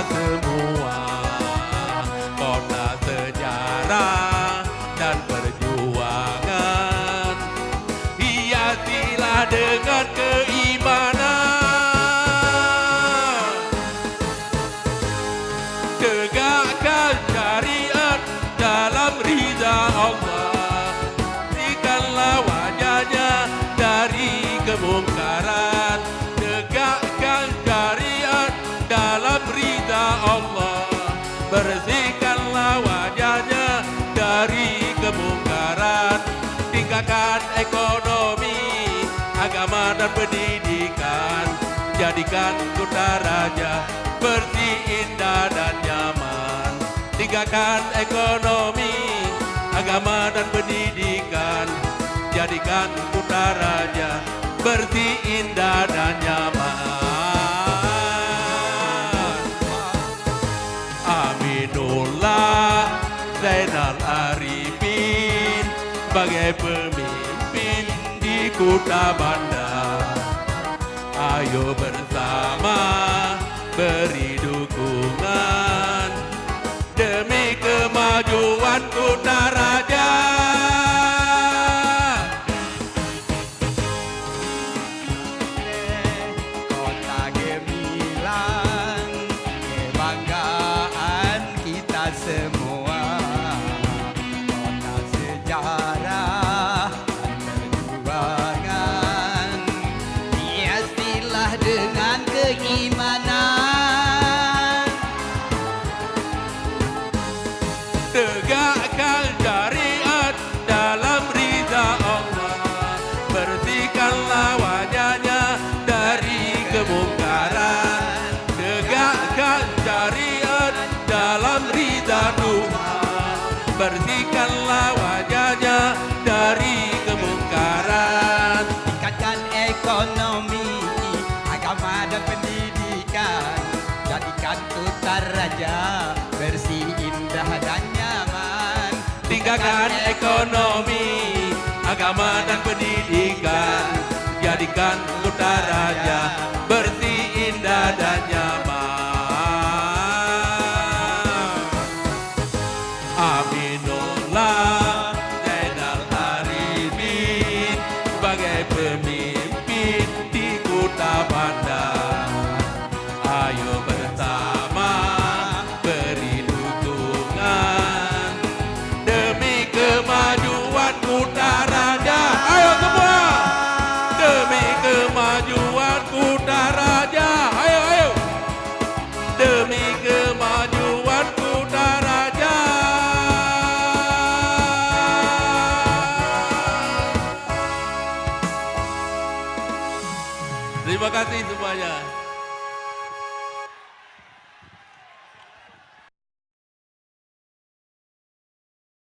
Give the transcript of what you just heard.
semua, kota sejarah dan perjuangan. Hiasilah dengan keimanan, tegakkan syariat dalam ridha Allah. Berikanlah wajahnya dari kemungkaran, tegakkan syariat dalam ridha Allah. Bersihkanlah wajahnya dari kemungkaran, tingkatkan ekonomi, agama dan pendidikan. Jadikan kota raja bersih, indah dan nyaman. Tingkatkan ekonomi, agama dan pendidikan. Jadikan kota raja bersih, indah dan nyaman. Aminullah Zainal Arifin sebagai pemimpin di Kota Bandar. Ayo bersama beri dukungan demi kemajuan Kota Raja. Kota gemilang, kebanggaan kita semua. Kota sejarah dan perjuangan, hiasilah dengan keimanan. Tegakkan syariat dalam ridha Allah. Bersihkanlah wajahnya dari kemungkaran. Tegakkan syariat dalam ridha Tuhan. Bersihkanlah wajahnya dari kemungkaran. Tingkatkan ekonomi, agama dan pendidikan. Jadikan Kota Raja bersih, indah dan nyaman. Tingkatkan ekonomi, agama dan pendidikan. Jadikan Kota Raja bersih, indah dan nyaman. Aminullah Zainal Arifin sebagai pemimpin di Kota Bandar. Ayo bersama beri dukungan demi kemajuan Kota Raja. Ayo semua, demi kemajuan Kota Raja. Ayo, ayo, demi kemajuan Kota Raja. Terima kasih semuanya.